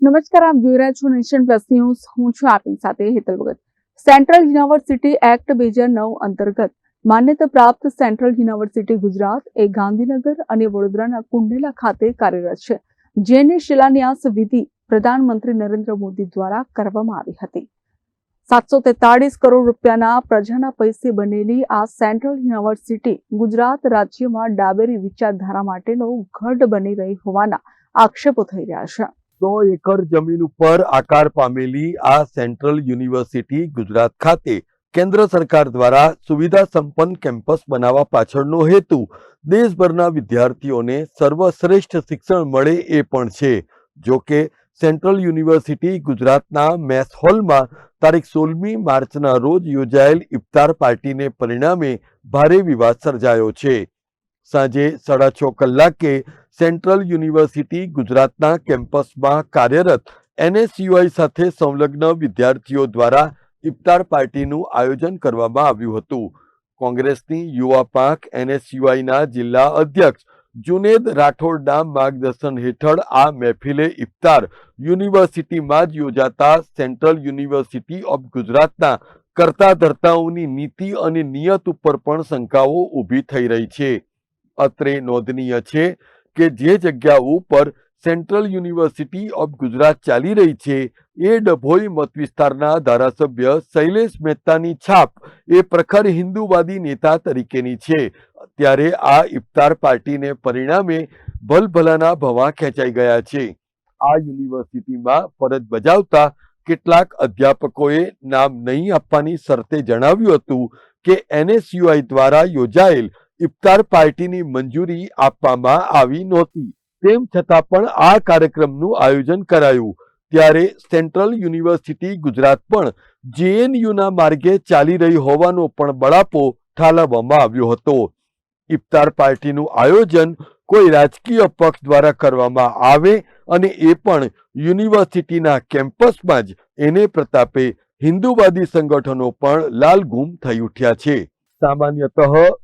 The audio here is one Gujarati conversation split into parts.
નમસ્કાર, આપ જોઈ રહ્યા છો નેશન પ્લસ ન્યૂઝ. હું છું આપની સાથે હેતલ ભગત. સેન્ટ્રલ યુનિવર્સિટી એક્ટ 2009 અંતર્ગત માન્યતા પ્રાપ્ત સેન્ટ્રલ યુનિવર્સિટી ગુજરાત એ ગાંધીનગર અને વડોદરાના કુંડેલા ખાતે કાર્યરત છે, જેની શિલાન્યાસ વિધિ પ્રધાનમંત્રી નરેન્દ્ર મોદી દ્વારા કરવામાં આવી હતી. 743 કરોડ રૂપિયાના પ્રજાના પૈસે બનેલી આ સેન્ટ્રલ યુનિવર્સિટી ગુજરાત રાજ્યમાં ડાબેરી વિચારધારા માટેનો ગઢ બની રહી હોવાના આક્ષેપો થઈ રહ્યા છે. 100 એકર જમીન ઉપર આકાર પામેલી આ સેન્ટ્રલ યુનિવર્સિટી ગુજરાત ખાતે કેન્દ્ર સરકાર દ્વારા સુવિધા સંપન્ન કેમ્પસ બનાવવા પાછળનો હેતુ દેશભરના વિદ્યાર્થીઓને સર્વશ્રેષ્ઠ શિક્ષણ મળે એ પણ છે. જો કે સેન્ટ્રલ યુનિવર્સિટી ગુજરાતના મેસ હોલમાં તારીખ 16મી માર્ચના રોજ યોજાયેલ ઇફતાર પાર્ટીને પરિણામે ભારે વિવાદ સર્જાયો છે. સાંજે 6:30 કલાકે સેન્ટ્રલ યુનિવર્સિટી ગુજરાતના કેમ્પસમાં કાર્યરત NSUI સાથે સંલગ્ન વિદ્યાર્થીઓ દ્વારા ઇફતાર પાર્ટીનું આયોજન કરવામાં આવ્યું હતું. કોંગ્રેસની યુવા પાંખ NSUIના જિલ્લા અધ્યક્ષ જુનેદ રાઠોડના માર્ગદર્શન હેઠળ આ મહેફિલે ઇફતાર યુનિવર્સિટીમાં જ યોજાતા સેન્ટ્રલ યુનિવર્સિટી ઓફ ગુજરાતના કરતા ધર્તાઓની નીતિ અને નિયત ઉપર પણ શંકાઓ ઊભી થઈ રહી છે. અત્રે નોંધનીય છે કે જે જગ્યાઓ ઉપર સેન્ટ્રલ યુનિવર્સિટી ઓફ ગુજરાત ચાલી રહી છે એ ડભોઈ મત વિસ્તારના ધારાસભ્ય શૈલેષ મહેતાની છાપ એ પ્રખર હિન્દુવાદી નેતા તરીકેની છે. ત્યારે આ ઇફતાર પાર્ટીને પરિણામે ભલભલાના ભવા ખેંચાઈ ગયા છે. આ યુનિવર્સિટીમાં ફરજ બજાવતા કેટલાક અધ્યાપકોએ નામ નહીં આપવાની શરતે જણાવ્યું હતું કે NSUI દ્વારા યોજાયેલ ઇફતાર પાર્ટીની મંજૂરી આપવામાં આવી નહોતી. તેમ છતાં પણ આ કાર્યક્રમનું આયોજન કરાયું. ત્યારે સેન્ટ્રલ યુનિવર્સિટી ગુજરાત પણ JNUના માર્ગે ચાલી રહી હોવાનો પણ બળાપો ઠાલવવામાં આવ્યો હતો. ઇફતાર પાર્ટીનું આયોજન કોઈ રાજકીય પક્ષ દ્વારા કરવામાં આવે અને એ પણ યુનિવર્સિટીના કેમ્પસમાં જ, એને પ્રતાપે હિન્દુવાદી સંગઠનો પણ લાલઘૂમ થઈ ઉઠ્યા છે. સામાન્યતઃ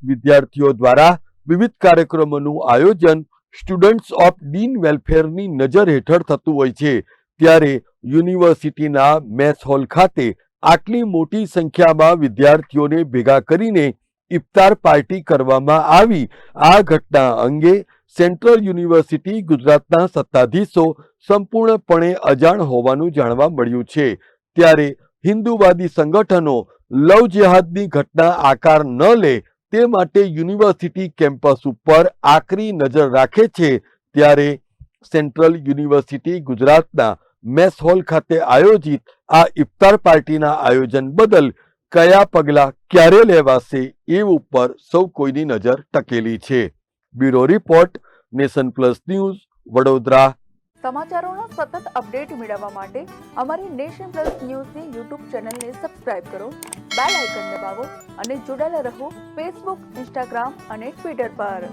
વિદ્યાર્થીઓ દ્વારા વિવિધ કાર્યક્રમોનું આયોજન સ્ટુડન્ટ્સ ઓફ ડીન વેલફેરની નજર હેઠળ થતું હોય છે. ત્યારે યુનિવર્સિટીના મેસ હોલ ખાતે આટલી મોટી સંખ્યામાં વિદ્યાર્થીઓને ભેગા કરીને ઇફતાર પાર્ટી કરવામાં આવી. આ ઘટના અંગે સેન્ટ્રલ યુનિવર્સિટી ગુજરાતના સત્તાધીશો સંપૂર્ણપણે અજાણ હોવાનું જાણવા મળ્યું છે. ત્યારે હિન્દુવાદી સંગઠનો લવ જેહાદની ઘટના આકાર ન લે તે માટે યુનિવર્સિટી કેમ્પસ ઉપર આકરી નજર રાખે છે. ત્યારે સેન્ટ્રલ યુનિવર્સિટી ગુજરાતના મેસ હોલ ખાતે આયોજિત આ ઇફતાર પાર્ટીના આયોજન બદલ કયા પગલાં ક્યારે લેવાશે એ ઉપર સૌ કોઈની નજર ટકેલી છે. Bureau report, nation plus news, Vadodara. સમાચારોના સતત અપડેટ મેળવવા માટે અમારી નેશન પ્લસ ન્યૂઝની યુટ્યુબ ચેનલને સબસ્ક્રાઇબ કરો, બેલ આઇકન દબાવો અને જોડાયેલા રહો ફેસબુક, ઇન્સ્ટાગ્રામ અને ટ્વિટર પર.